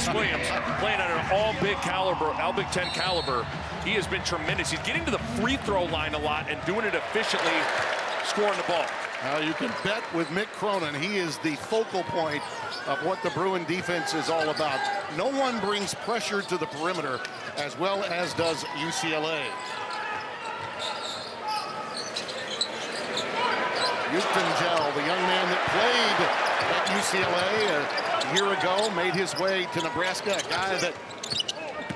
Brice Williams, playing at an all Big Ten caliber. He has been tremendous. He's getting to the free throw line a lot and doing it efficiently, scoring the ball. You can bet with Mick Cronin, he is the focal point of what the Bruin defense is all about. No one brings pressure to the perimeter as well as does UCLA. Gel, the young man that played at UCLA a year ago, made his way to Nebraska, a guy that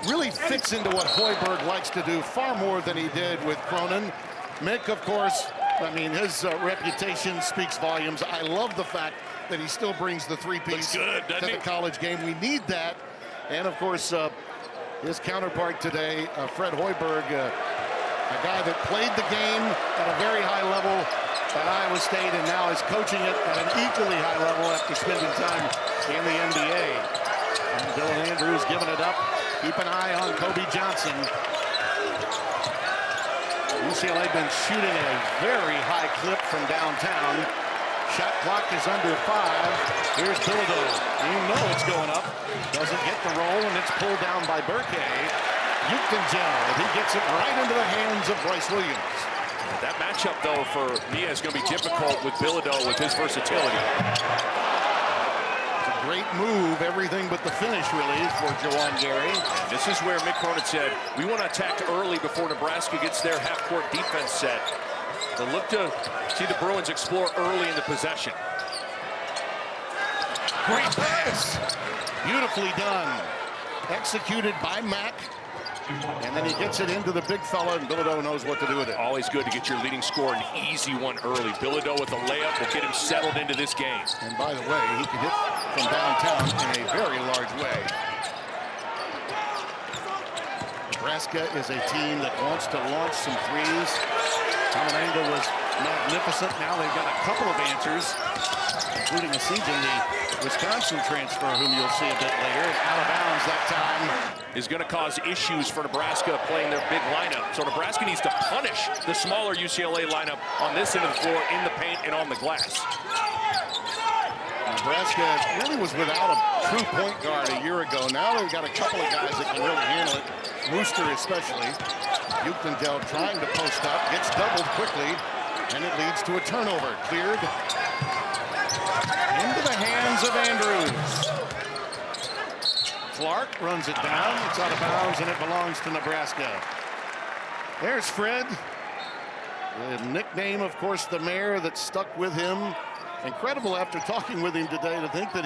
really fits into what Hoiberg likes to do far more than he did with Cronin. Mick, of course, I mean, his reputation speaks volumes. I love the fact that he still brings the three-piece to the college game. We need that. And, of course, his counterpart today, Fred Hoiberg, a guy that played the game at a very high level at Iowa State and now is coaching it at an equally high level after spending time in the NBA. And Dylan Andrews giving it up. Keep an eye on Kobe Johnson. UCLA been shooting at a very high clip from downtown. Shot clock is under 5. Here's Bilodeau. You know it's going up. Doesn't get the roll, and it's pulled down by Burke. Gel, he gets it right into the hands of Brice Williams. That matchup, though, for Mia is going to be difficult with Bilodeau with his versatility. It's a great move, everything but the finish, really, for Juwan Gary. This is where Mick Cronin said, we want to attack early before Nebraska gets their half-court defense set. They'll look to see the Bruins explore early in the possession. Great pass. Beautifully done. Executed by Mack. And then he gets it into the big fella, and Bilodeau knows what to do with it. Always good to get your leading scorer an easy one early. Bilodeau with a layup will get him settled into this game. And by the way, he can hit from downtown in a very large way. Nebraska is a team that wants to launch some threes. Camarena was magnificent. Now they've got a couple of answers, including a siege in the Wisconsin transfer, whom you'll see a bit later. Out of bounds that time. Is going to cause issues for Nebraska playing their big lineup. So Nebraska needs to punish the smaller UCLA lineup on this end of the floor, in the paint and on the glass. Nebraska really was without a true point guard a year ago. Now they've got a couple of guys that can really handle it. Rooster especially. Gel trying to post up, gets doubled quickly, and it leads to a turnover. Cleared into the hands of Andrews. Clark runs it down. It's out of bounds, and it belongs to Nebraska. There's Fred. The nickname, of course, the mayor that stuck with him. Incredible after talking with him today to think that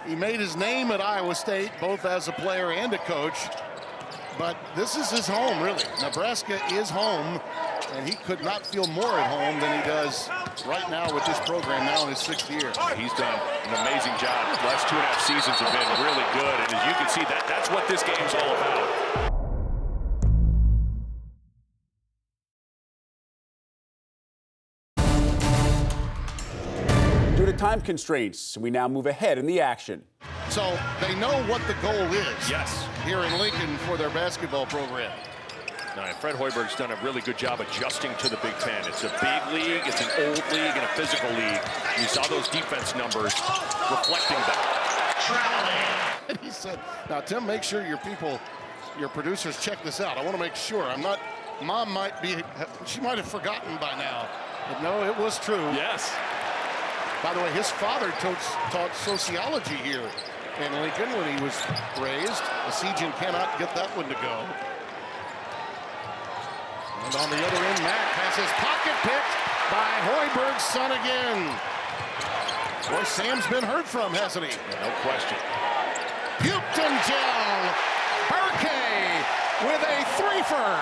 he made his name at Iowa State, both as a player and a coach. But this is his home, really. Nebraska is home, and he could not feel more at home than he does right now with this program, now in his 6th year. He's done an amazing job. The last 2.5 seasons have been really good, and as you can see, that's what this game's all about. Due to time constraints, we now move ahead in the action. So they know what the goal is. Yes. Here in Lincoln for their basketball program. And Fred Hoiberg's done a really good job adjusting to the Big Ten. It's a big league, it's an old league, and a physical league. You saw those defense numbers reflecting that. And he said, now, Tim, make sure your producers check this out. I want to make sure. Mom she might have forgotten by now. But no, it was true. Yes. By the way, his father taught sociology here in Lincoln when he was raised. The Seagian cannot get that one to go. And on the other end, Mack has his pocket picked by Hoiberg's son again. Boy, Sam's been heard from, hasn't he? Yeah, no question. Gel, Burke with a threefer.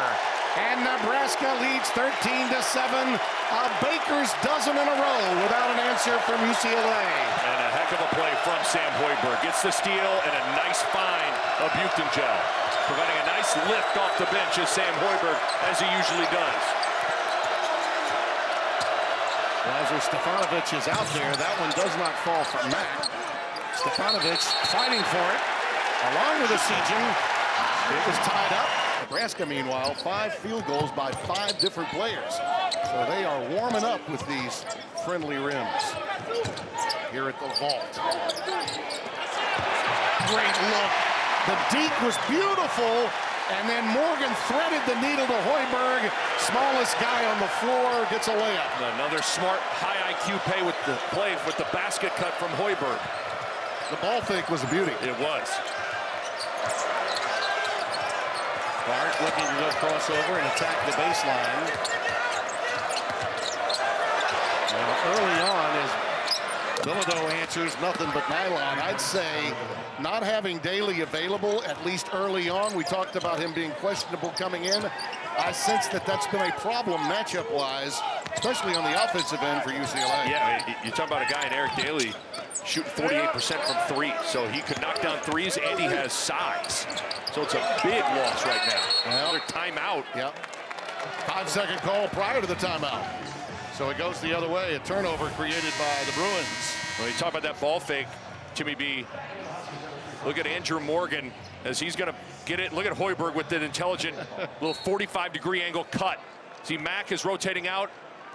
And Nebraska leads 13-7. A baker's dozen in a row without an answer from UCLA. And a heck of a play from Sam Hoiberg. Gets the steal and a nice find of Gel, providing a nice lift off the bench as Sam Hoiberg, as he usually does. Lazar Stefanovic is out there. That one does not fall for Mack. Stefanovic fighting for it, along with the Seagian. It was tied up. Nebraska, meanwhile, 5 field goals by 5 different players. So they are warming up with these friendly rims here at the Vault. great look. The deke was beautiful, and then Morgan threaded the needle to Hoiberg. Smallest guy on the floor gets a layup. Another smart, high IQ play with the basket cut from Hoiberg. The ball fake was a beauty. It was. Clark looking to go crossover and attack the baseline. Now, early on, as Bilodeau answers nothing but nylon. I'd say not having Daly available, at least early on. We talked about him being questionable coming in. I sense that that's been a problem matchup-wise, especially on the offensive end for UCLA. Yeah, you're talking about a guy in Eric Daly shooting 48% from three, so he could knock down threes, and he has size. So it's a big loss right now. Another timeout. Yep. 5-second call prior to the timeout. So it goes the other way, a turnover created by the Bruins. When you talk about that ball fake, Timmy B, look at Andrew Morgan as he's going to get it. Look at Hoiberg with an intelligent little 45-degree angle cut. See, Mack is rotating out.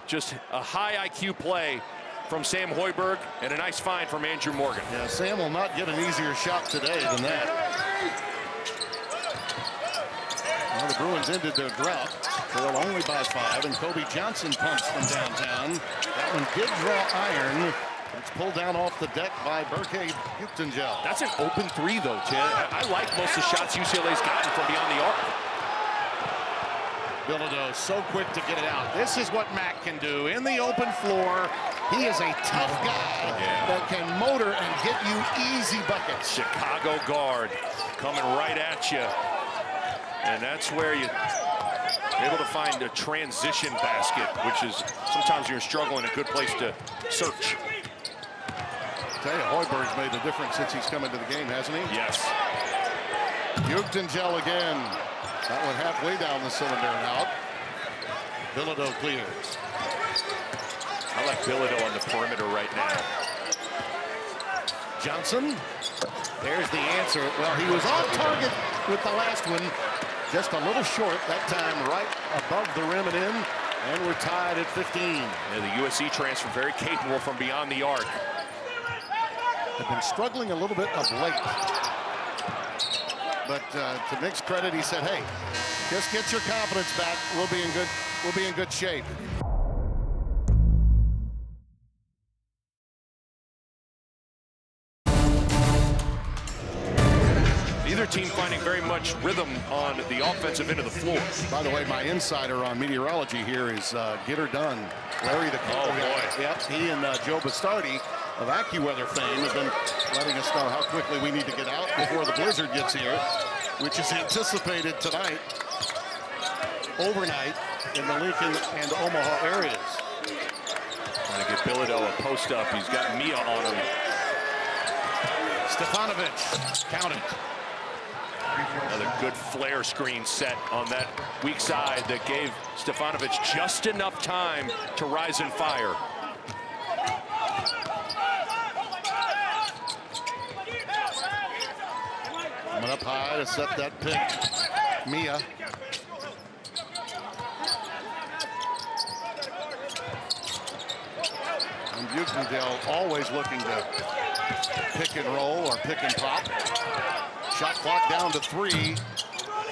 Just a high IQ play from Sam Hoiberg and a nice find from Andrew Morgan. Yeah, Sam will not get an easier shot today than that. Well, the Bruins ended their drought. Trail only by 5, and Kobe Johnson pumps from downtown. That one did draw iron. It's pulled down off the deck by Berke Buchtengel. That's an open three, though, Tim. I like most of the shots UCLA's gotten from beyond the arc. Bilodeau so quick to get it out. This is what Mack can do. In the open floor, he is a tough guy that can motor and get you easy buckets. Chicago guard coming right at you. And that's where you're able to find a transition basket, which is sometimes you're struggling, a good place to search. I tell you, Hoiberg's made the difference since he's come into the game, hasn't he? Yes. Buchtengel again. That one halfway down the cylinder and out. Bilodeau clears. I like Bilodeau on the perimeter right now. Johnson. There's the answer. Well, he was on target with the last one. Just a little short that time, right above the rim and in. And we're tied at 15. Yeah, the USC transfer, very capable from beyond the arc. Have been struggling a little bit of late. But to Nick's credit, he said, hey, just get your confidence back. We'll be in good shape. Neither team finding very much rhythm on the offensive end of the floor. By the way, my insider on meteorology here is Get Her Done. Larry the Oh, boy. Yep, he and Joe Bastardi of AccuWeather fame have been letting us know how quickly we need to get out before the blizzard gets here, which is anticipated tonight, overnight, in the Lincoln and Omaha areas. Trying to get Bilodeau a post up. He's got Mia on him. Stefanovic, count it. Another good flare screen set on that weak side that gave Stefanovic just enough time to rise and fire. Coming up high to set that pick. Mia. And Buchtengel always looking to pick and roll or pick and pop. Shot clock down to 3.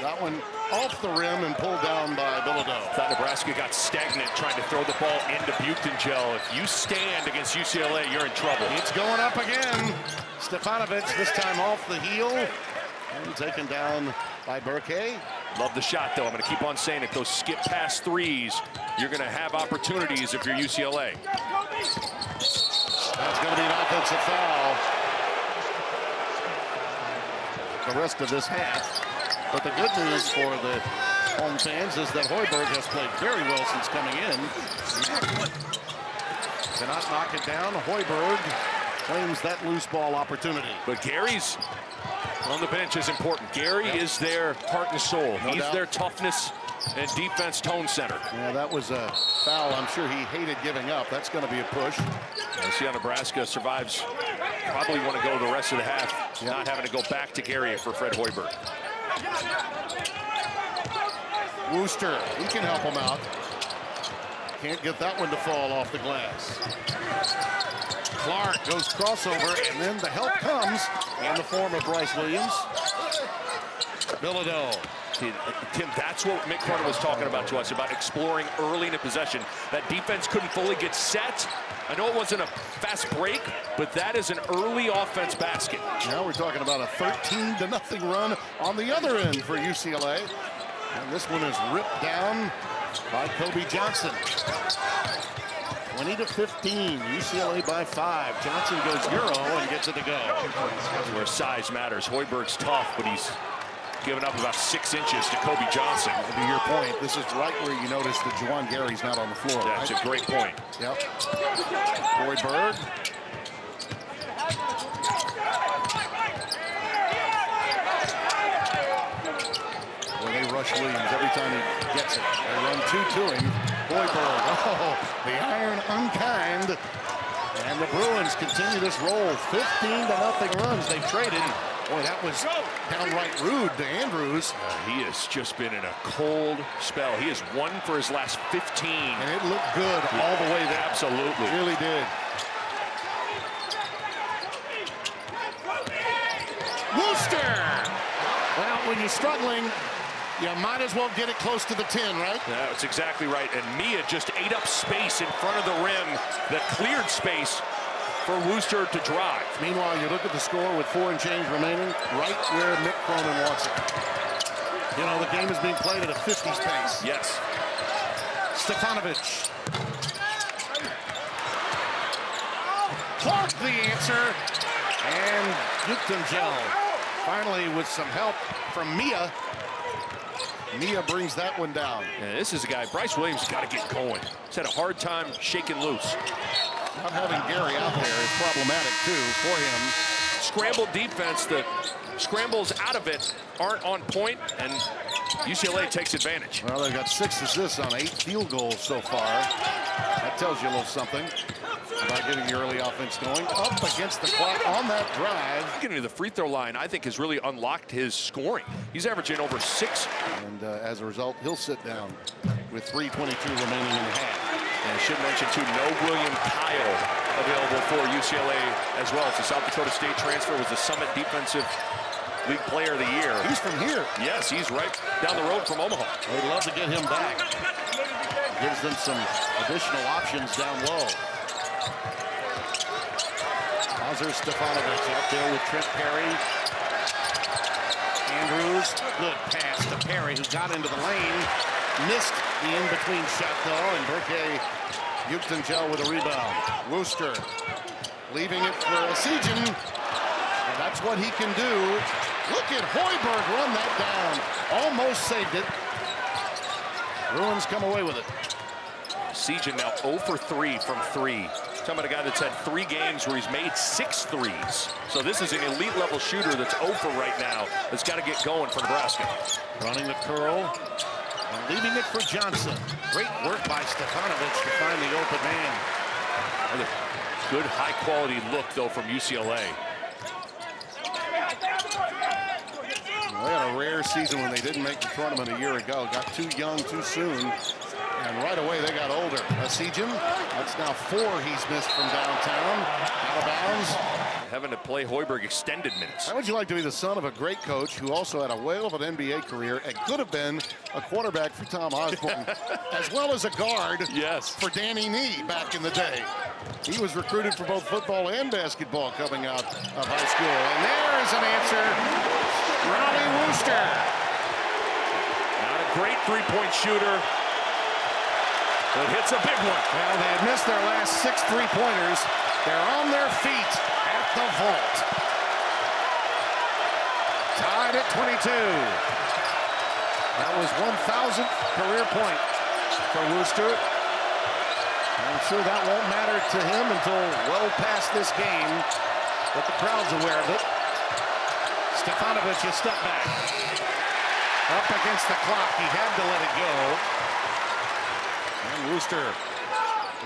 That one off the rim and pulled down by Bilodeau. Thought Nebraska got stagnant trying to throw the ball into Buchtengel. If you stand against UCLA, you're in trouble. It's going up again. Stefanovic this time off the heel and taken down by Berke. Love the shot, though. I'm going to keep on saying it. Those skip pass threes, you're going to have opportunities if you're UCLA. That's going to be an offensive foul. The rest of this half. But the good news for the home fans is that Hoiberg has played very well since coming in. Cannot knock it down. Hoiberg claims that loose ball opportunity. But Gary's on the bench is important. Gary is their heart and soul. He's their toughness and defense tone center. Yeah, that was a foul I'm sure he hated giving up. That's going to be a push. We'll see how Nebraska survives. Probably want to go the rest of the half, not having to go back to Gary for Fred Hoiberg. Wooster, he can help him out. Can't get that one to fall off the glass. Clark goes crossover, and then the help comes in the form of Brice Williams. Bilodeau. Tim, that's what Mick Carter was talking about to us, about exploring early in a possession. That defense couldn't fully get set. I know it wasn't a fast break, but that is an early offense basket. Now we're talking about a 13-0 run on the other end for UCLA. And this one is ripped down by Kobe Johnson. 20-15, UCLA by 5. Johnson goes Euro and gets it to go. Where size matters. Hoiberg's tough, but he's given up about 6 inches to Kobe Johnson. To your point, this is right where you notice that Juwan Gary's not on the floor. That's a great point. Yep. Hoiberg. Well, they rush Williams every time he gets it. They run 2 to him. Hoiberg. Oh, the iron unkind. And the Bruins continue this roll. 15-0 runs. They've traded. Boy, that was downright rude to Andrews. He has just been in a cold spell. He has won for his last 15. And it looked good all the way there. Absolutely. It really did. Wooster! Well, when you're struggling, you might as well get it close to the 10, right? Yeah, that's exactly right. And Mia just ate up space in front of the rim that cleared space for Wooster to drive. Meanwhile, you look at the score with 4 and change remaining, right where Mick Cronin wants it. You know, the game is being played at a 50s pace. Yes. Stefanovic. Clark the answer. And Gutengel finally with some help from Mia. Mia brings that one down. Yeah, this is a guy, Brice Williams, got to get going. He's had a hard time shaking loose. Not having Gary out there is problematic, too, for him. Scramble defense, the scrambles out of it aren't on point, and UCLA takes advantage. Well, they've got 6 assists on 8 field goals so far. That tells you a little something about getting the early offense going. Up against the clock on that drive. Getting to the free throw line, I think, has really unlocked his scoring. He's averaging over 6. And as a result, he'll sit down with 3:22 remaining in the half. And I should mention, too, no William Kyle available for UCLA as well. It's a South Dakota State transfer, was the Summit Defensive League Player of the Year. He's from here. Yes, he's right down the road from Omaha. They'd love to get him back. Gives them some additional options down low. Hauser Stefanovic out there with Trent Perry. Andrews, good pass to Perry, who got into the lane. Missed the in-between shot, though, and Burke Gutengel with a rebound. Wooster leaving it for Sejan. And that's what he can do. Look at Hoiberg run that down. Almost saved it. Bruins come away with it. Sejan now 0 for 3 from 3. Talking about a guy that's had 3 games where he's made 6 threes. So this is an elite level shooter that's 0 for right now. That's got to get going for Nebraska. Running the curl and leaving it for Johnson. Great work by Stefanovic to find the open man. Another good high quality look though from UCLA. Well, they had a rare season when they didn't make the tournament a year ago. Got too young too soon. And right away, they got older. Sejan, that's now 4 he's missed from downtown. Out of bounds. Having to play Hoiberg extended minutes. How would you like to be the son of a great coach who also had a whale of an NBA career and could have been a quarterback for Tom Osborne, as well as a guard for Danny Nee back in the day. He was recruited for both football and basketball coming out of high school. And there is an answer. Ronnie Wooster. Not a great three-point shooter. But hits a big one. Well, they had missed their last 6 3-pointers. They're on their feet at the vault. Tied at 22. That was 1,000th career point for Wooster. I'm sure that won't matter to him until well past this game, but the crowd's aware of it. Stefanovic, a step back. Up against the clock. He had to let it go. And Wooster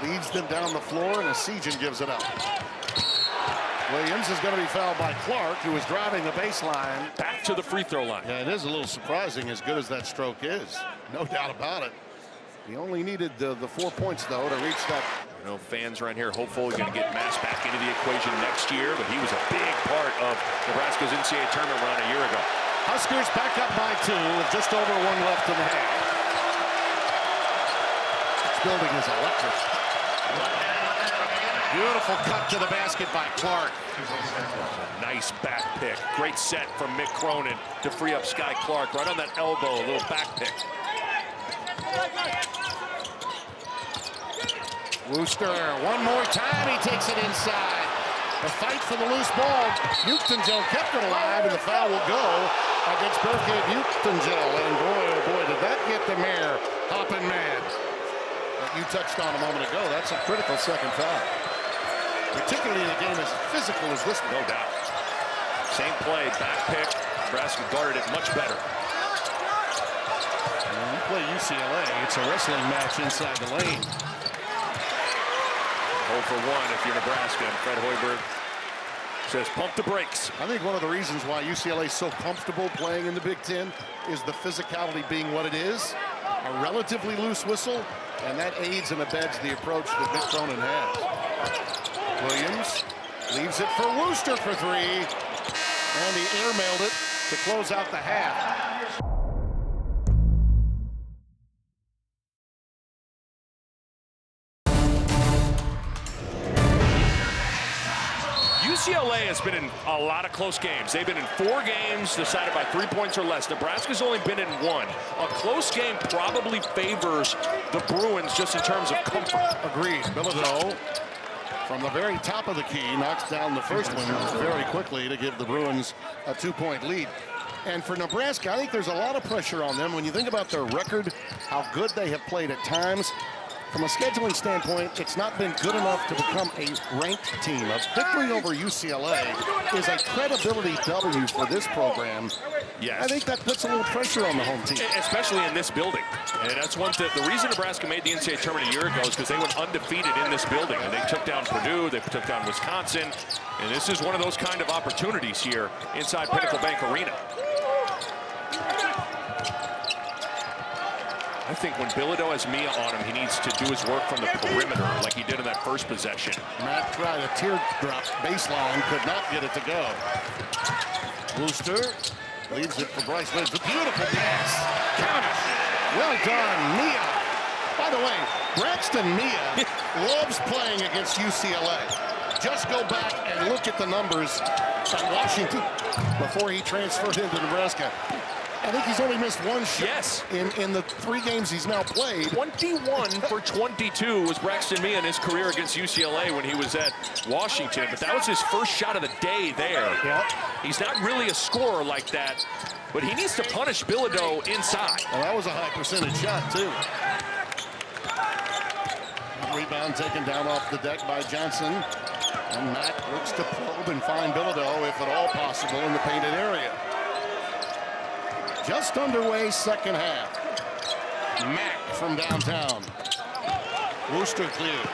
leads them down the floor, and Sejan gives it up. Williams is going to be fouled by Clark, who is driving the baseline. Back to the free throw line. Yeah, it is a little surprising as good as that stroke is. No doubt about it. He only needed the 4 points, though, to reach that. You know, fans around here hopeful he's going to get Mass back into the equation next year, but he was a big part of Nebraska's NCAA tournament run a year ago. Huskers back up by 2 with just over 1 left in the half. This building is electric. Beautiful cut to the basket by Clark. Nice back pick. Great set from Mick Cronin to free up Sky Clark right on that elbow. A little back pick. Wooster, one more time, he takes it inside. The fight for the loose ball. Buchtenzel kept it alive, and the foul will go against Berke Buchtenzel. And boy, oh boy, did that get the mayor hopping mad. That you touched on a moment ago, that's a critical second foul. Particularly in a game as physical as this one. No doubt. Same play, back pick. Nebraska guarded it much better. When you play UCLA, it's a wrestling match inside the lane. 0 for 1 if you're Nebraska, and Fred Hoiberg says pump the brakes. I think one of the reasons why UCLA is so comfortable playing in the Big Ten is the physicality being what it is. A relatively loose whistle, and that aids and abets the approach that Mick Cronin has. Williams leaves it for Wooster for 3, and he airmailed it to close out the half. UCLA has been in a lot of close games. They've been in 4 games decided by 3 points or less. Nebraska's only been in 1. A close game probably favors the Bruins just in terms of comfort. Agreed. Bilodeau, from the very top of the key, knocks down the first one very quickly to give the Bruins a 2-point lead. And for Nebraska, I think there's a lot of pressure on them. When you think about their record, how good they have played at times, from a scheduling standpoint, it's not been good enough to become a ranked team. A victory over UCLA is a credibility W for this program. Yes. I think that puts a little pressure on the home team. Especially in this building. And that's one thing. The reason Nebraska made the NCAA tournament a year ago is because they went undefeated in this building. And they took down Purdue, they took down Wisconsin. And this is one of those kind of opportunities here inside Pinnacle Bank Arena. I think when Bilodeau has Mia on him, he needs to do his work from the perimeter like he did in that first possession. Matt tried a teardrop baseline, could not get it to go. Wooster leaves it for Brice Williams. A beautiful pass. Count it. Well done, Mia. By the way, Braxton Mia loves playing against UCLA. Just go back and look at the numbers at Washington before he transferred into Nebraska. I think he's only missed 1 shot in the 3 games he's now played. 21 for 22 was Braxton Mia in his career against UCLA when he was at Washington, but that was his first shot of the day there. Yep. He's not really a scorer like that, but he needs to punish Bilodeau inside. Well, that was a high percentage shot, too. Rebound taken down off the deck by Johnson. And Matt looks to probe and find Bilodeau, if at all possible, in the painted area. Just underway, second half. Mack from downtown. Wooster clears.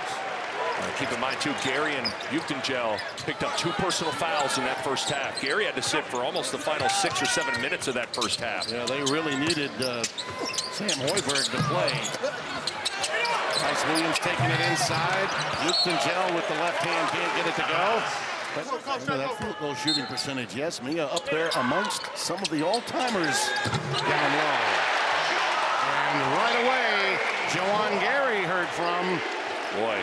Keep in mind, too, Gary and Buchtenzel picked up 2 personal fouls in that first half. Gary had to sit for almost the final 6 or 7 minutes of that first half. Yeah, they really needed Sam Hoiberg to play. Brice Williams taking it inside. Buchtenzel with the left hand can't get it to go. But that field goal shooting percentage, yes, Mia up there amongst some of the all-timers down low. And right away, Juwan Gary heard from. Boy,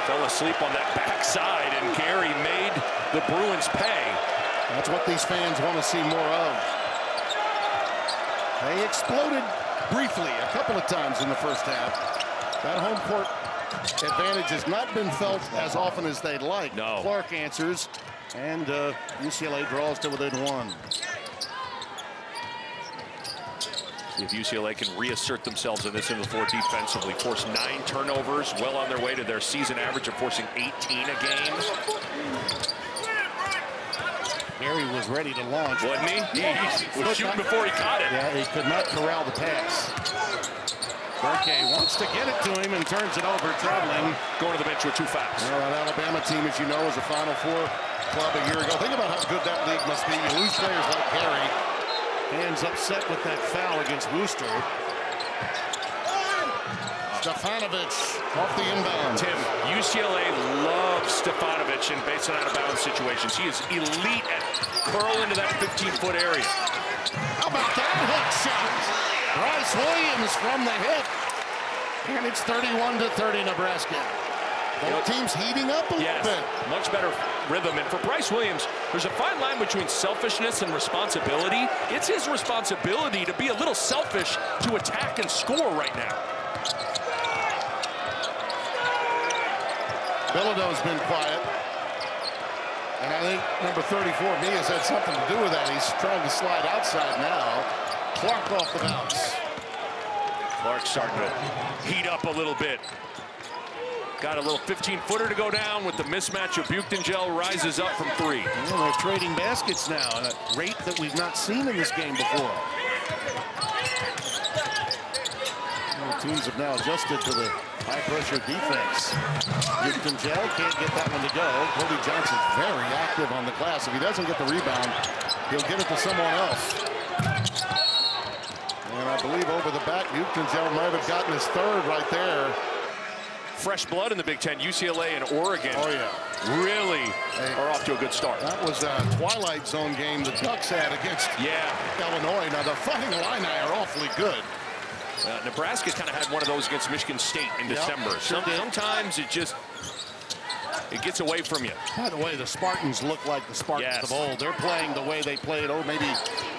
fell asleep on that backside, and Gary made the Bruins pay. That's what these fans want to see more of. They exploded briefly a couple of times in the first half. That home court advantage has not been felt as often as they'd like. No. Clark answers, and UCLA draws to within 1. See if UCLA can reassert themselves in this in the 4 defensively. Force 9 turnovers, well on their way to their season average of forcing 18 a game. Gary was ready to launch. Wasn't he? He was shooting before he caught it. Yeah, he could not corral the pass. Berke wants to get it to him and turns it over, traveling. Going to the bench with 2 fouls. Well, that Alabama team, as you know, was a Final Four club a year ago. Think about how good that league must be. You lose players like Gary. Hands upset with that foul against Wooster. Stefanovic off the inbound. Tim, UCLA loves Stefanovic in base and out of bounds situations. He is elite at curl into that 15-foot area. How about that hook shot? Brice Williams from the hip. And it's 31-30 Nebraska. Both teams heating up a little bit. Much better rhythm. And for Brice Williams, there's a fine line between selfishness and responsibility. It's his responsibility to be a little selfish to attack and score right now. Bilodeau's been quiet. And I think number 34, Mia's had something to do with that. He's trying to slide outside now. Clark off the bounce. Clark's starting to heat up a little bit. Got a little 15-footer to go down with the mismatch of Buchtengel rises up from three. Well, they're trading baskets now at a rate that we've not seen in this game before. Well, teams have now adjusted to the high-pressure defense. Buchtengel can't get that one to go. Cody Johnson's very active on the glass. If he doesn't get the rebound, he'll get it to someone else. And I believe over the back, Buchtengel might have gotten his third right there. Fresh blood in the Big Ten. UCLA and Oregon really are off to a good start. That was a Twilight Zone game the Ducks had against Illinois. Now, the Fighting Illini are awfully good. Nebraska kind of had one of those against Michigan State in December. Sometimes it gets away from you. By the way, the Spartans look like the Spartans of old. They're playing the way they played, maybe,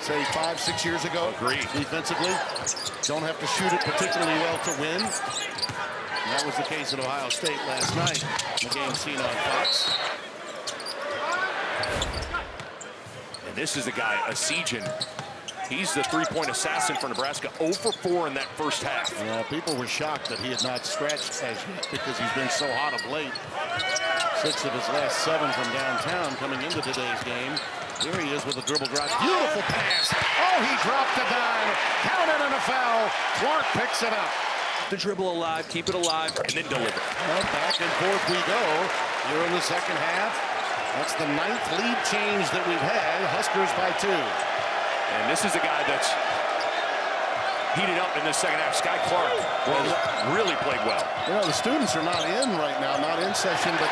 say, 5-6 years ago. Agreed. Defensively. Don't have to shoot it particularly well to win. And that was the case at Ohio State last night. The game seen on Fox. And this is the guy, Asijan. He's the three-point assassin for Nebraska. 0 for 4 in that first half. Yeah, people were shocked that he had not stretched as yet because he's been so hot of late. 6 of his last 7 from downtown coming into today's game. Here he is with a dribble drive. Beautiful pass. Oh, he dropped the dime. Counted and a foul. Clark picks it up. The dribble alive, keep it alive, and then deliver. Well, back and forth we go here in the second half. That's the 9th lead change that we've had. Huskers by 2. And this is a guy that's heated up in the second half. Sky Clark really played well. You know, the students are not in right now, not in session, but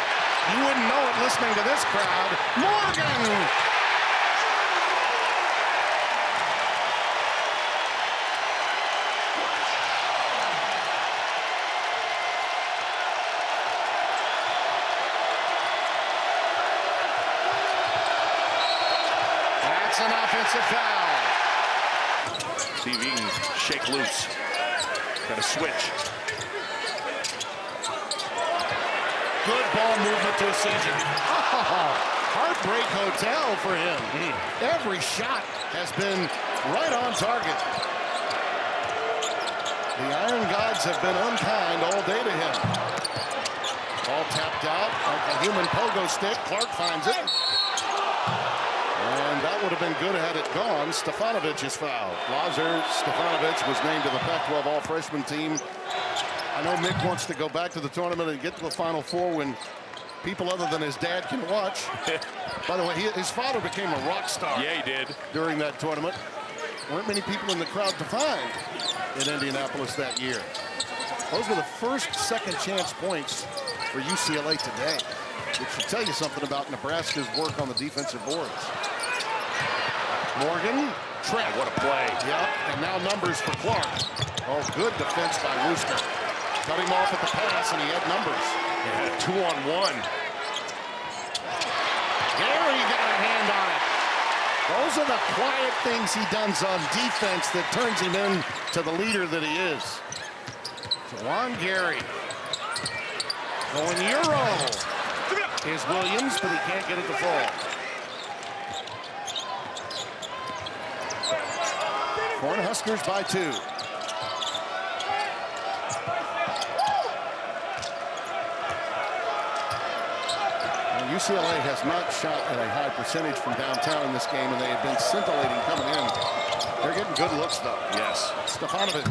you wouldn't know it listening to this crowd. Morgan! That's an offensive foul. See if he can shake loose. Got a switch. Good ball movement to Asijan. Oh, heartbreak hotel for him. Every shot has been right on target. The Iron Gods have been unkind all day to him. Ball tapped out like a human pogo stick. Clark finds it. And that would have been good had it gone. Stefanovic is fouled. Lazar Stefanovic was named to the Pac-12 All-Freshman team. I know Mick wants to go back to the tournament and get to the Final Four when people other than his dad can watch. By the way, his father became a rock star. Yeah, he did. During that tournament. Weren't many people in the crowd to find in Indianapolis that year. Those were the first second chance points for UCLA today. Which should tell you something about Nebraska's work on the defensive boards. Morgan, Trent. What a play. Yep, and now numbers for Clark. Oh, good defense by Rooster. Cut him off at the pass, and he had numbers. Yeah, 2-on-1. Gary got a hand on it. Those are the quiet things he does on defense that turns him into the leader that he is. Juwan Gary. Going Euro. Here's Williams, but he can't get it to fall. Cornhuskers by 2. And UCLA has not shot at a high percentage from downtown in this game, and they have been scintillating coming in. They're getting good looks, though. Yes. Stefanovic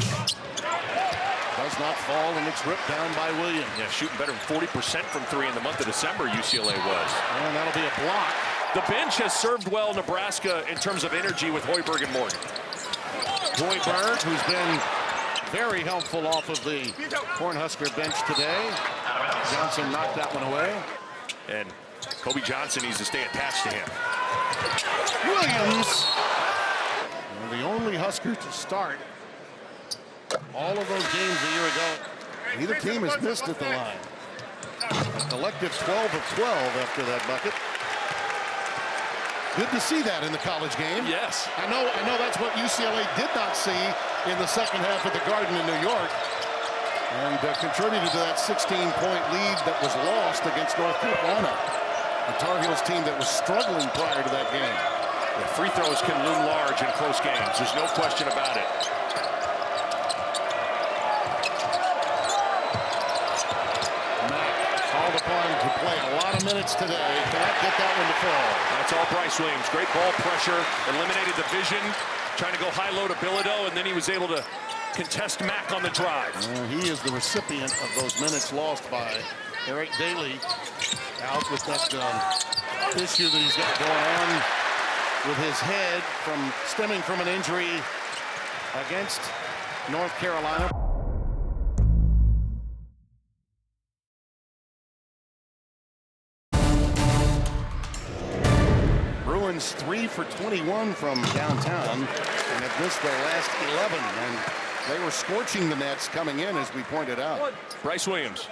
does not fall, and it's ripped down by Williams. Yeah, shooting better than 40% from 3 in the month of December, UCLA was. And that'll be a block. The bench has served well Nebraska in terms of energy with Hoiberg and Morgan. Hoiberg, who's been Very helpful off of the Cornhusker bench today. Johnson knocked that one away. And Kobe Johnson needs to stay attached to him. Williams, the only Husker to start all of those games a year ago. Neither team has missed at the line. A collective 12 of 12 after that bucket. Good to see that in the college game. Yes. I know that's what UCLA did not see in the second half of the Garden in New York, and contributed to that 16-point lead that was lost against North Carolina, a Tar Heels team that was struggling prior to that game. Yeah, free throws can loom large in close games. There's no question about it. Called upon to play a lot of minutes today. Cannot get that one to fall. That's all Brice Williams. Great ball pressure, eliminated the vision, trying to go high-low to Bilodeau, and then he was able to contest Mack on the drive. He is the recipient of those minutes lost by Eric Daly, out with that issue that he's got going on with his head stemming from an injury against North Carolina. Bruins 3 for 21 from downtown and have missed their last 11. And they were scorching the nets coming in, as we pointed out. Brice Williams,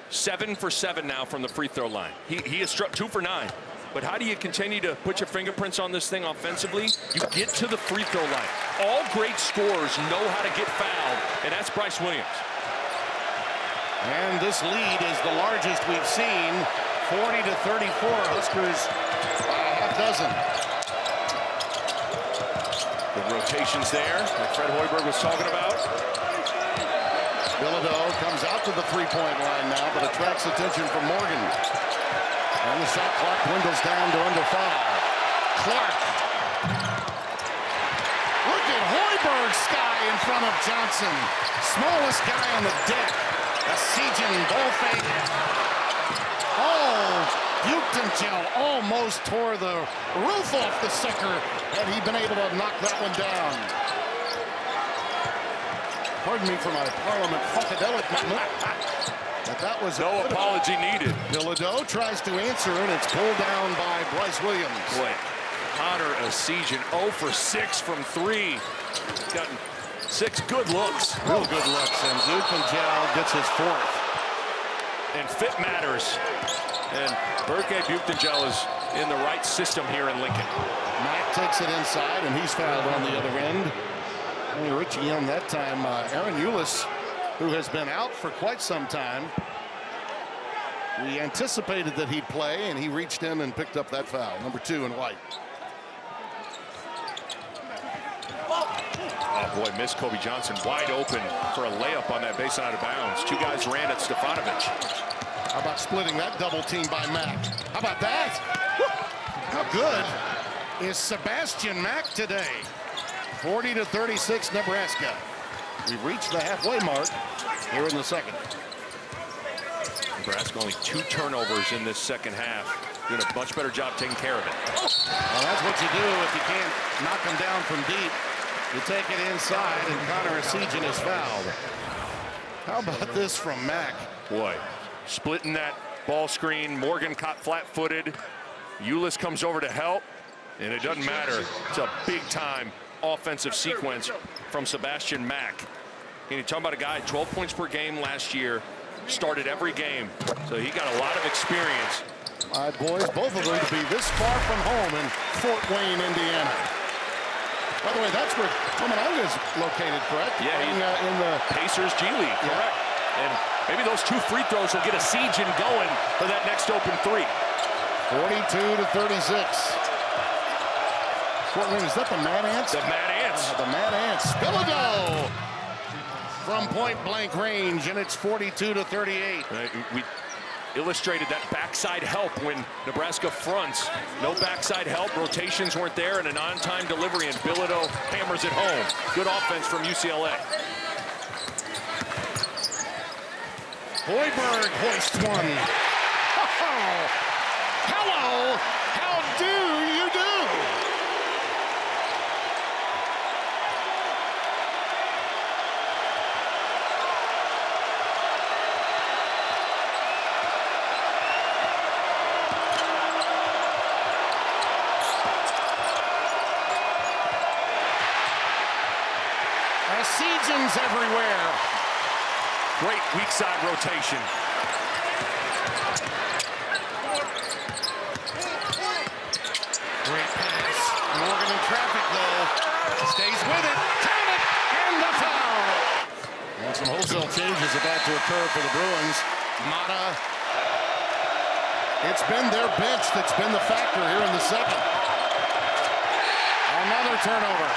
7 for 7 now from the free throw line. He has struck 2 for 9. But how do you continue to put your fingerprints on this thing offensively? You get to the free throw line. All great scorers know how to get fouled, and that's Brice Williams. And this lead is the largest we've seen, 40-34. Huskers by a half dozen. Good rotations there, like Fred Hoiberg was talking about. Bilodeau comes out to the three-point line now, but attracts attention from Morgan. And the shot clock dwindles down to under 5. Clark. Look at Hoiberg's sky in front of Johnson. Smallest guy on the deck. A Sejan ball fake. Oh, Buchtengel almost tore the roof off the sucker had he been able to knock that one down. Pardon me for my Parliament Funkadelic moment. But that was no apology needed. Bilodeau tries to answer, and it's pulled down by Brice Williams. Boy, Connor Sejan 0 for 6 from 3. Gotten 6 good looks. Real good looks, and Buchtengel gets his 4th. And fit matters. And Berke Buchtengel is in the right system here in Lincoln. Mack takes it inside, and he's fouled on the other end. And Richie Young that time. Aaron Eulis, who has been out for quite some time. We anticipated that he'd play, and he reached in and picked up that foul. Number 2 in white. Oh boy, missed Kobe Johnson wide open for a layup on that baseline out of bounds. 2 guys ran at Stefanovic. How about splitting that double team by Mack? How about that? How good is Sebastian Mack today? 40-36 Nebraska. We've reached the halfway mark here in the second. Nebraska only 2 turnovers in this second half. Doing a much better job taking care of it. Well, that's what you do if you can't knock them down from deep. You take it inside, and Connor Sejan is fouled. How about this from Mack? Boy, splitting that ball screen. Morgan caught flat-footed. Eulis comes over to help, and it doesn't matter. It's a big-time offensive sequence from Sebastian Mack. And you're talking about a guy, 12 points per game last year, started every game. So he got a lot of experience. My boys, both of them to be this far from home in Fort Wayne, Indiana. By the way, that's where Tominaga is located, correct? Yeah, in the Pacers G League, correct. And maybe those 2 free throws will get a Sejan going for that next open 3. 42-36. Fort Wayne, is that the Mad Ants? The Mad Ants. The Mad Ants. Bilodeau from point-blank range, and it's 42-38. We illustrated that backside help when Nebraska fronts. No backside help, rotations weren't there, and an on-time delivery, and Bilodeau hammers it home. Good offense from UCLA. Hoiberg hoists one. Oh, hello, how do you do? pigeons everywhere. Great weak side rotation. Great pass. Morgan in traffic, though. Stays with it. Count it. And the foul. And some wholesale changes about to occur for the Bruins. Mata. It's been their bench that's been the factor here in the second. Another turnover.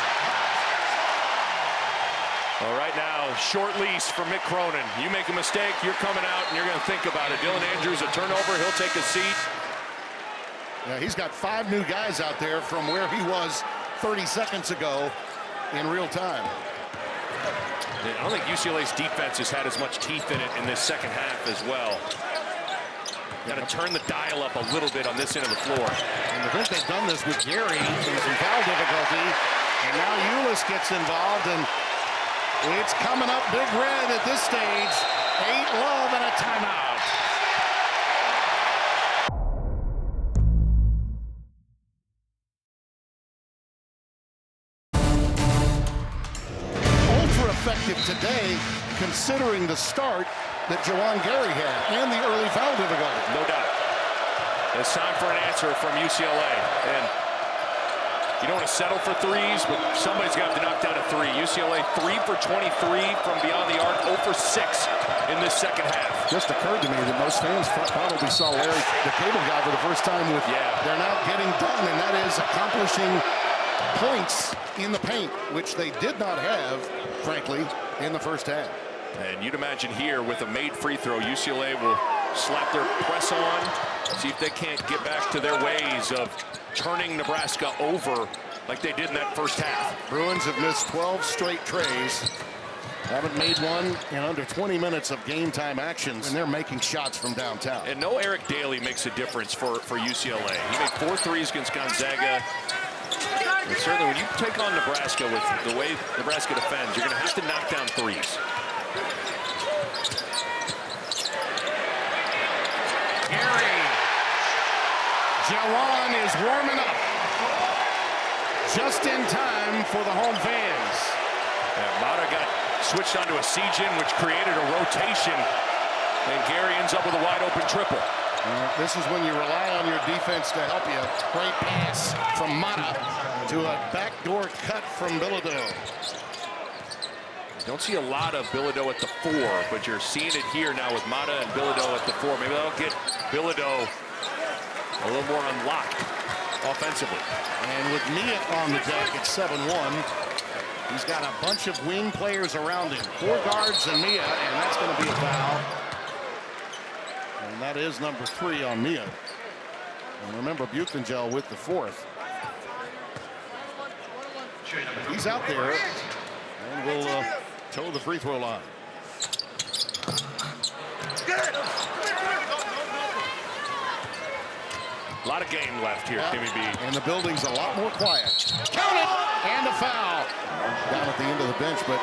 Well, right now, short leash for Mick Cronin. You make a mistake, you're coming out, and you're going to think about it. Dylan Andrews, a turnover, he'll take a seat. Yeah, he's got 5 new guys out there from where he was 30 seconds ago in real time. I don't think UCLA's defense has had as much teeth in it in this second half as well. Got to turn the dial up a little bit on this end of the floor. And I think they've done this with Gary in some foul difficulty. And now Ulis gets involved, and it's coming up big red at this stage. 8 love and a timeout. Ultra effective today, considering the start that Jawan Gary had and the early foul difficulty. No doubt. It's time for an answer from UCLA. And you don't want to settle for threes, but somebody's got to knock down a 3. UCLA 3 for 23 from beyond the arc, 0 for 6 in this second half. Just occurred to me that most fans probably saw Larry, the cable guy, for the first time with they're now getting done, and that is accomplishing points in the paint, which they did not have, frankly, in the first half. And you'd imagine here with a made free throw, UCLA will slap their press on, see if they can't get back to their ways of turning Nebraska over like they did in that first half. Bruins have missed 12 straight trays. Haven't made one in under 20 minutes of game time actions, and they're making shots from downtown. And no Eric Daly makes a difference for UCLA. He made 4 threes against Gonzaga. And certainly when you take on Nebraska with the way Nebraska defends, you're going to have to knock down threes. Gary. Jawan is warming up. Just in time for the home fans. Mata got switched onto a Sejan, which created a rotation. And Gary ends up with a wide open triple. This is when you rely on your defense to help you. Great pass from Mata to a backdoor cut from Bilodeau. Don't see a lot of Bilodeau at the 4, but you're seeing it here now with Mata and Bilodeau at the 4. Maybe that'll get Bilodeau a little more unlocked offensively. And with Mia on the deck at 7-1, he's got a bunch of wing players around him. 4 guards and Mia, and that's going to be a foul. And that is number 3 on Mia. And remember, Buchengel with the 4th. He's out there, and will toe the free throw line. A lot of game left here, Timmy B. And the building's a lot more quiet. Count it! And a foul. Down at the end of the bench, but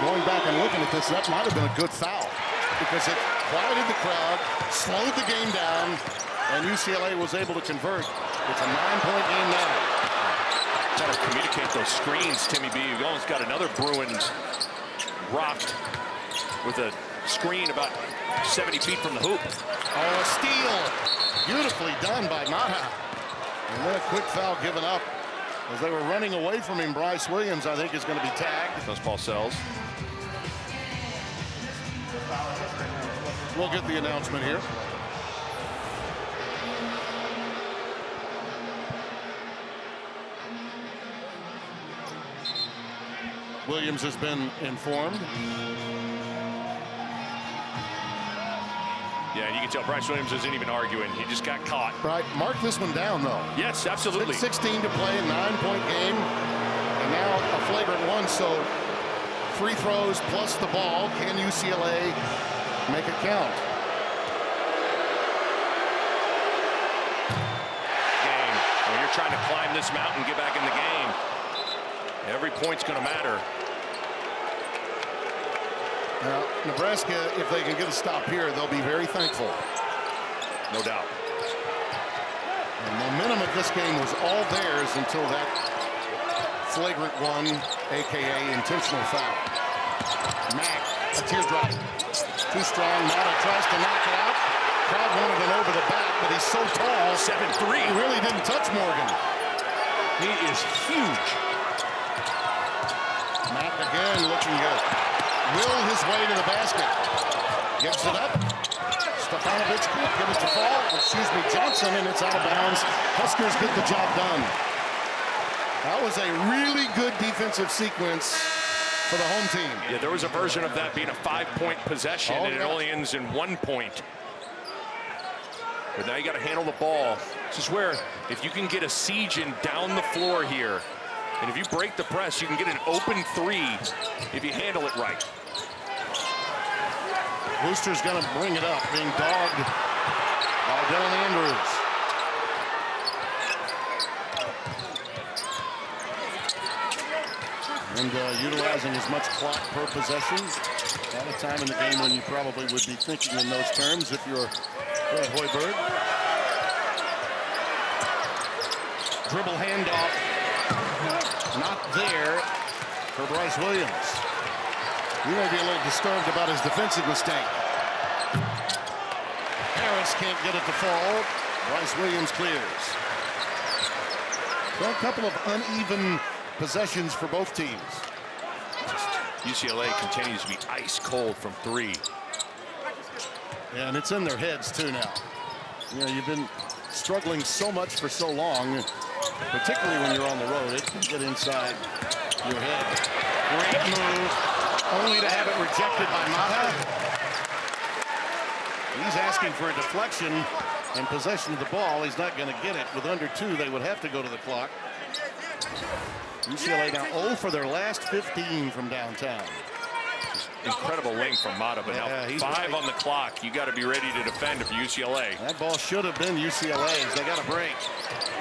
going back and looking at this, that might have been a good foul because it quieted the crowd, slowed the game down, and UCLA was able to convert. It's a 9-point game now. Got to communicate those screens, Timmy B. You've almost got another Bruins rocked with a screen about 70 feet from the hoop. Oh, a steal. Beautifully done by Mata. And then a quick foul given up. As they were running away from him, Brice Williams, I think, is going to be tagged. Those Paul Sells. We'll get the announcement here. Williams has been informed. Yeah, you can tell Brice Williams isn't even arguing. He just got caught. Right, mark this one down, though. Yes, absolutely. 16 to play, 9-point game. And now a flagrant one, so free throws plus the ball. Can UCLA make it count? Game. When you're trying to climb this mountain, get back in the game. Every point's going to matter. Now, Nebraska, if they can get a stop here, they'll be very thankful. No doubt. The momentum of this game was all theirs until that flagrant one, a.k.a. intentional foul. Mack, a teardrop. Too strong. Mata tries to knock it out. Crowd wanted it over the back, but he's so tall. 7-3. He really didn't touch Morgan. He is huge. Mack again looking good. Will his way to the basket. Gives it up. Stefanovic can't get it to fall. Excuse me, Johnson, and it's out of bounds. Huskers get the job done. That was a really good defensive sequence for the home team. Yeah, there was a version of that being a 5-point possession, and it only ends in 1 point. But now you got to handle the ball. This is where, if you can get a siege in down the floor here, and if you break the press, you can get an open 3 if you handle it right. Booster's going to bring it up, being dogged by Dylan Andrews. And utilizing as much clock per possession. At a time in the game when you probably would be thinking in those terms if you're Fred Hoiberg. Dribble handoff. Not there for Brice Williams. You may be a little disturbed about his defensive mistake. Harris can't get it to fall. Brice Williams clears. So a couple of uneven possessions for both teams. UCLA continues to be ice cold from 3. Yeah, and it's in their heads too now. You know, you've been struggling so much for so long, particularly when you're on the road. It can get inside your head. Great move, only to have it rejected by Mata. He's asking for a deflection and possession of the ball. He's not going to get it. With under 2, they would have to go to the clock. UCLA now 0 for their last 15 from downtown. Incredible length from Mata, but now 5 on the clock. You got to be ready to defend if you're UCLA. That ball should have been UCLA's. They got a break.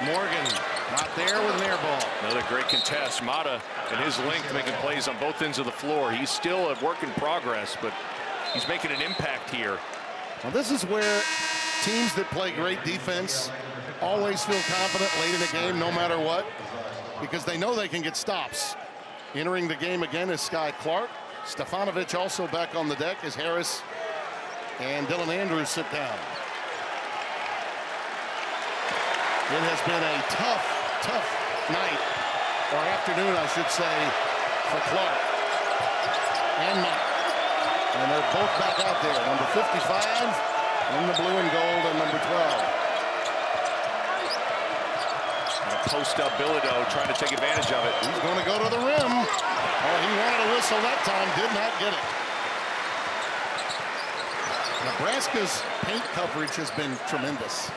Morgan not there with an air ball. Another great contest. Mata and his length making plays on both ends of the floor. He's still a work in progress, but he's making an impact here. Well, this is where teams that play great defense always feel confident late in the game, no matter what, because they know they can get stops. Entering the game again is Sky Clark. Stefanovic also back on the deck as Harris and Dylan Andrews sit down. It has been a tough night, or afternoon, I should say, for Clark and Matt. And they're both back out there. Number 55 in the blue and gold, and number 12. Post up Bilodeau trying to take advantage of it. He's going to go to the rim. Oh, he wanted a whistle that time, did not get it. Nebraska's paint coverage has been tremendous.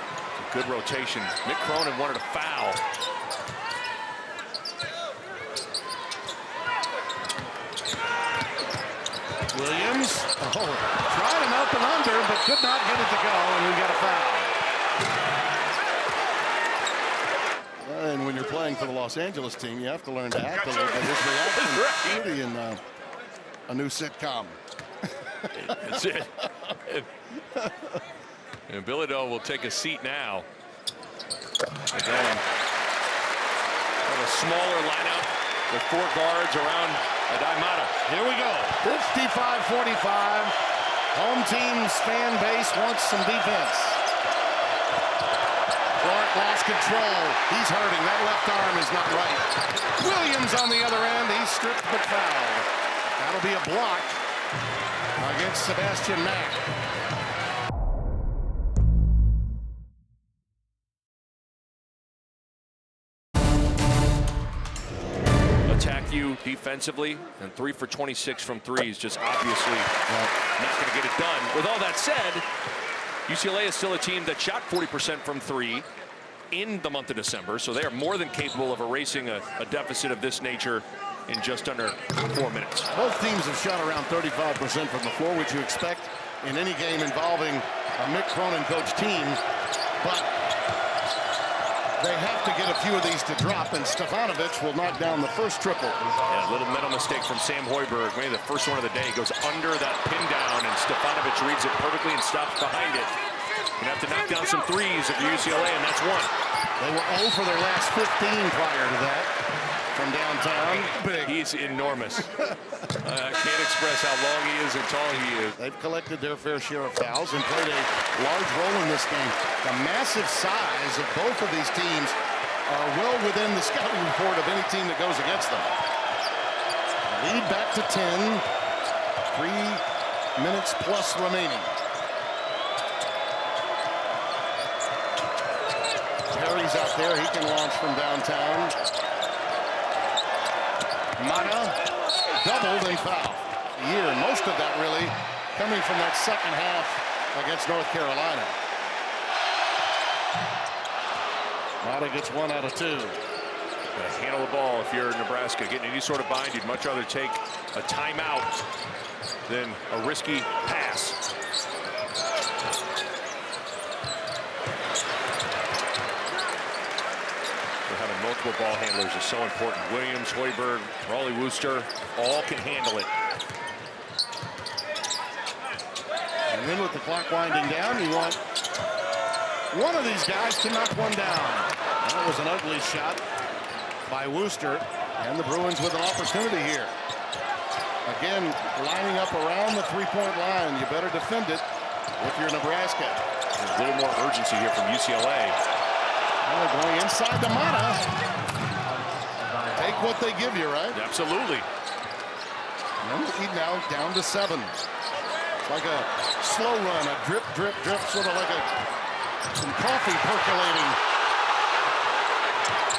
Good rotation. Mick Cronin wanted a foul. Williams, tried an up and under, but could not get it to go, and we got a foul. And when you're playing for the Los Angeles team, you have to learn to act a little bit. His reaction really in a new sitcom. That's it. And Bilodeau will take a seat now. Again, have a smaller lineup with 4 guards around Adai Mata. Here we go. 55-45. Home team's fan base wants some defense. Clark lost control. He's hurting. That left arm is not right. Williams on the other end. He's stripped but fouled. That'll be a block against Sebastian Mack. Attack you defensively, and 3 for 26 from 3 is just obviously not going to get it done. With all that said, UCLA is still a team that shot 40% from 3 in the month of December, so they are more than capable of erasing a deficit of this nature in just under 4 minutes. Both teams have shot around 35% from the floor, which you expect in any game involving a Mick Cronin coach team, but they have to get a few of these to drop, and Stefanovic will knock down the first triple. Yeah, a little mental mistake from Sam Hoiberg. Maybe the first one of the day goes under that pin down, and Stefanovic reads it perfectly and stops behind it. Gonna have to knock down some threes if you're UCLA, and that's 1. They were 0 for their last 15 prior to that. from downtown. Big. He's enormous. I can't express how long he is and tall he is. They've collected their fair share of fouls and played a large role in this game. The massive size of both of these teams are well within the scouting report of any team that goes against them. Lead back to 10. 3 minutes plus remaining. Perry's out there. He can launch from downtown. Mata doubled and fouled. And most of that really coming from that second half against North Carolina. Mata gets 1 out of 2. Gotta handle the ball if you're Nebraska. Getting any sort of bind, you'd much rather take a timeout than a risky pass. Having multiple ball handlers is so important. Williams, Hoiberg, Raleigh Wooster, all can handle it. And then with the clock winding down, you want one of these guys to knock one down. That was an ugly shot by Wooster, and the Bruins with an opportunity here. Again, lining up around the three-point line. You better defend it if you're Nebraska. There's a little more urgency here from UCLA. Well, going inside the Mata. Take what they give you, right? Absolutely. And lead now down to 7. It's like a slow run, a drip, drip, drip, sort of like some coffee percolating.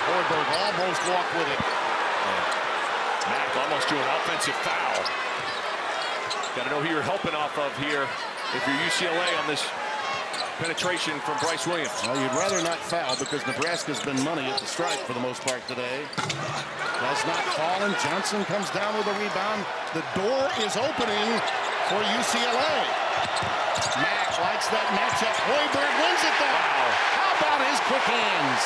Hoiberg almost walked with it. Mack almost to an offensive foul. Got to know who you're helping off of here if you're UCLA on this penetration from Brice Williams. Well, you'd rather not foul because Nebraska's been money at the stripe for the most part today. Does not fall, and Johnson comes down with a rebound. The door is opening for UCLA. Mack likes that matchup. Hoiberg wins it though. Wow. How about his quick hands?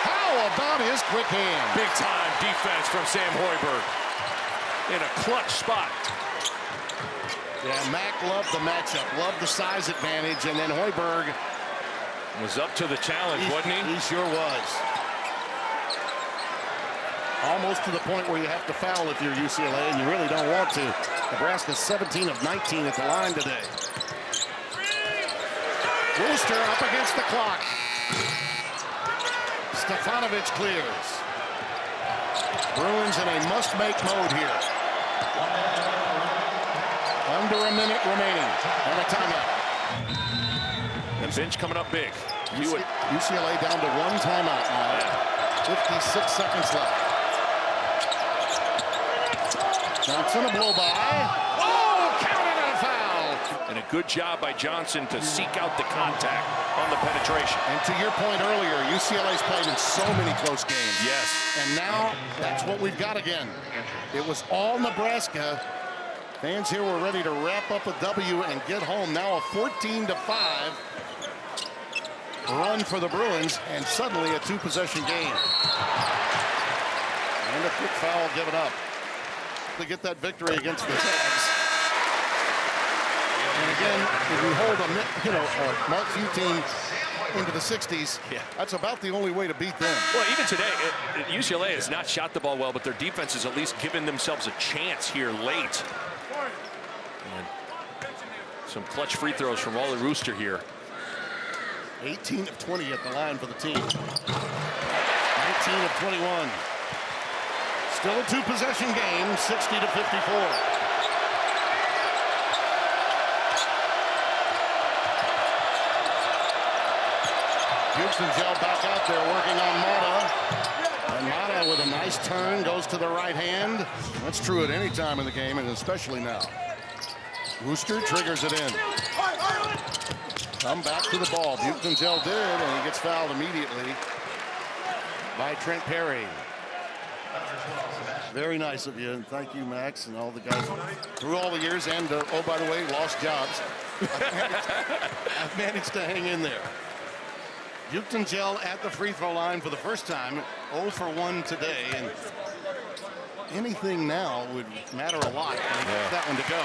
How about his quick hands? Big time defense from Sam Hoiberg in a clutch spot. Yeah, Mack loved the matchup, loved the size advantage, and then Hoiberg was up to the challenge, wasn't he? He sure was. Almost to the point where you have to foul if you're UCLA, and you really don't want to. Nebraska's 17 of 19 at the line today. Wooster up against the clock. Stefanovic clears. Bruins in a must-make mode here. Under a minute remaining and a timeout. And bench coming up big. UCLA down to 1 timeout now. 56 seconds left. Johnson a blow by. Oh, counted and a foul. And a good job by Johnson to seek out the contact on the penetration. And to your point earlier, UCLA's played in so many close games. Yes. And now that's what we've got again. It was all Nebraska. Fans here were ready to wrap up a W and get home. Now a 14-5 run for the Bruins, and suddenly a 2-possession game. And a quick foul given up to get that victory against the Zags. And again, if you hold a Mark Few team into the 60s, that's about the only way to beat them. Well, even today, UCLA has not shot the ball well, but their defense has at least given themselves a chance here late. And some clutch free throws from Raleigh Wooster here. 18 of 20 at the line for the team. 19 of 21. Still a 2-possession game, 60-54. Gel back out there working on Mata. And Mata with a nice turn goes to the right hand. That's true at any time in the game, and especially now. Wooster triggers it in. Come back to the ball. Gel did, and he gets fouled immediately by Trent Perry. Very nice of you, and thank you, Max, and all the guys through all the years, and oh, by the way, lost jobs. I've managed to hang in there. Gel at the free throw line for the first time, 0 for 1 today, and anything now would matter a lot. Yeah. That one to go.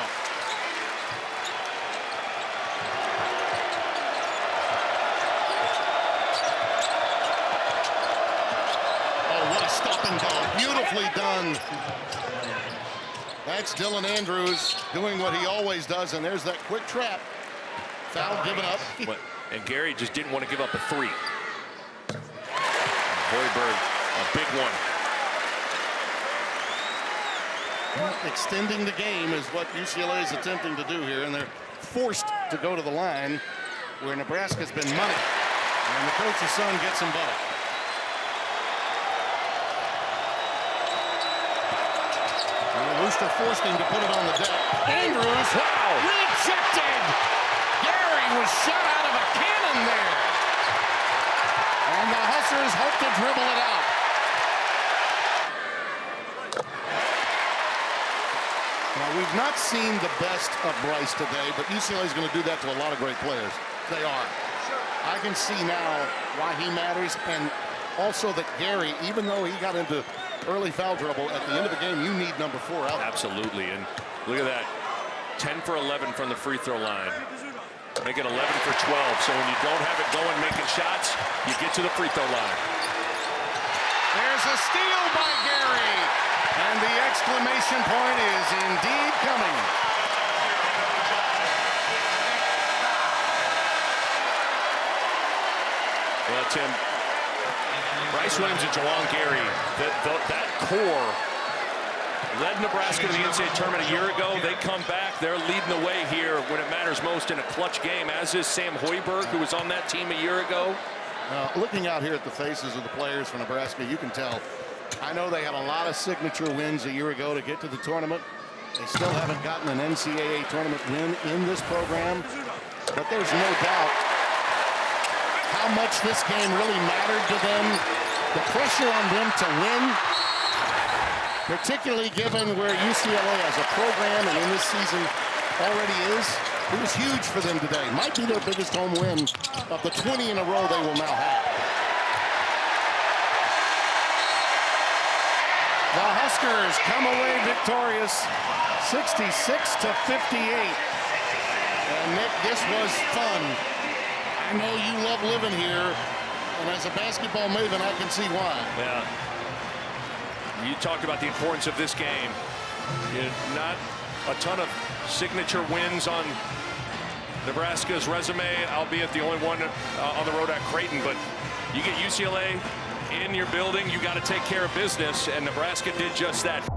Oh, what a stop and go. beautifully done. That's Dylan Andrews doing what he always does, and there's that quick trap. Foul given up. And Gary just didn't want to give up a three. Hoiberg, a big one. Extending the game is what UCLA is attempting to do here, and they're forced to go to the line where Nebraska's been money. And the coach's son gets them both. And the Rooster forced him to put it on the deck. Andrews, wow, rejected! Gary was shot out of a cannon there. And the Huskers hope to dribble it out. Now, we've not seen the best of Brice today, but UCLA is going to do that to a lot of great players. They are. I can see now why he matters, and also that Gary, even though he got into early foul trouble, at the end of the game, you need number 4 out. Absolutely, and look at that. 10 for 11 from the free throw line. Make it 11 for 12, so when you don't have it going making shots, you get to the free throw line. There's a steal by Gary, and the exclamation point is indeed coming. Well, Tim, Brice Williams and Jawan Gary, that core led Nebraska to the NCAA tournament a year ago. They come back. They're leading the way here when it matters most in a clutch game, as is Sam Hoiberg, who was on that team a year ago. Looking out here at the faces of the players for Nebraska, you can tell. I know they had a lot of signature wins a year ago to get to the tournament. They still haven't gotten an NCAA tournament win in this program, but there's no doubt how much this game really mattered to them. The pressure on them to win, particularly given where UCLA as a program and in this season already is, it was huge for them today. Might be their biggest home win of the 20 in a row they will now have. The Huskers come away victorious, 66-58. And Nick, this was fun. I know you love living here, and as a basketball maven, I can see why. Yeah. You talked about the importance of this game. Not a ton of signature wins on Nebraska's resume, albeit the only one on the road at Creighton, but you get UCLA in your building, you got to take care of business, and Nebraska did just that.